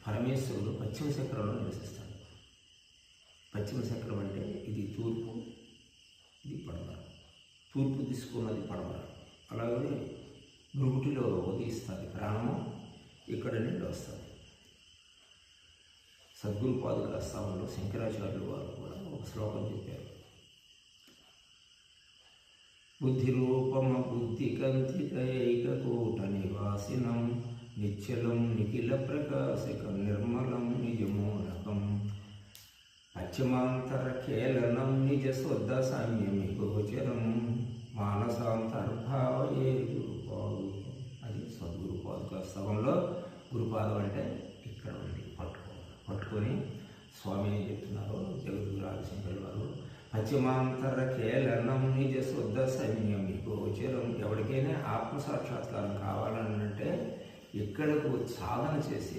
పరమేశ్వరుడు పశ్చిమ చక్రంలో నివసిస్తాడు. పశ్చిమ చక్రం అంటే ఇది తూర్పు, ఇది పడమర. తూర్పు తీసుకున్నది పడమర. అలాగే భృగుటిలో ఉదయిస్తుంది ప్రాణము, ఇక్కడ నుండి వస్తుంది. సద్గురుపాదుల స్థానంలో శంకరాచార్యులు వారు కూడా ఒక శ్లోకం చెప్పారు. బుద్ధిరూపమ బుద్ధికంతికైకూట నివాసినం నిశ్చలం నిఖిల ప్రకాశకం నిర్మలం నిజమూలకం పశ్చిమాంతరఖేళనం నిజ శుద్ధ సామ్యమి గోచరం మానసాంతర్భావయే గురుపాదు. అది సద్గురుపాదుక స్థవంలో గురుపాదం అంటే ఇక్కడ ఉంది. పట్టుకొని స్వామి ఏం చెప్తున్నారు జగద్గురు రాజశేఖర్ వారు, పశ్చిమాంతరఖేళనం నిజ శుద్ధ సైన్యమి గోచరం. ఎవరికైనా ఆత్మసాక్షాత్కారం కావాలనంటే ఇక్కడకు సాధన చేసి